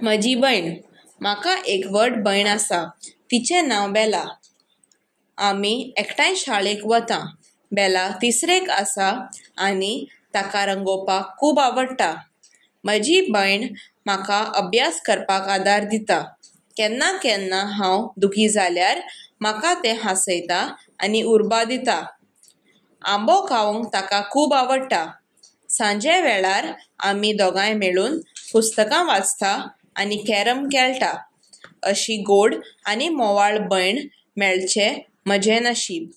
म्हजी भयण. म्हाका एक व्हड भयण आसा. तिचें नांव बेला. आमी एकठांय शाळेक वता. बेला तिसरेक आसा आनी ताका रंगोवपाक खूब आवडटा. म्हजी भयण म्हाका अभ्यास करपाक आदार दिता. केन्ना केन्ना हांव दुखी जाल्यार म्हाका तें हांसयता आनी उर्बा दिता. आंबो खावंक ताका खूब आवडटा. सांजे वेळार आमी दोगांय मेळून पुस्तकां वाचता आनी कॅरम खेळटा. अशी गोड आनी मोवाळ भयण मेळचें म्हजें नशीब.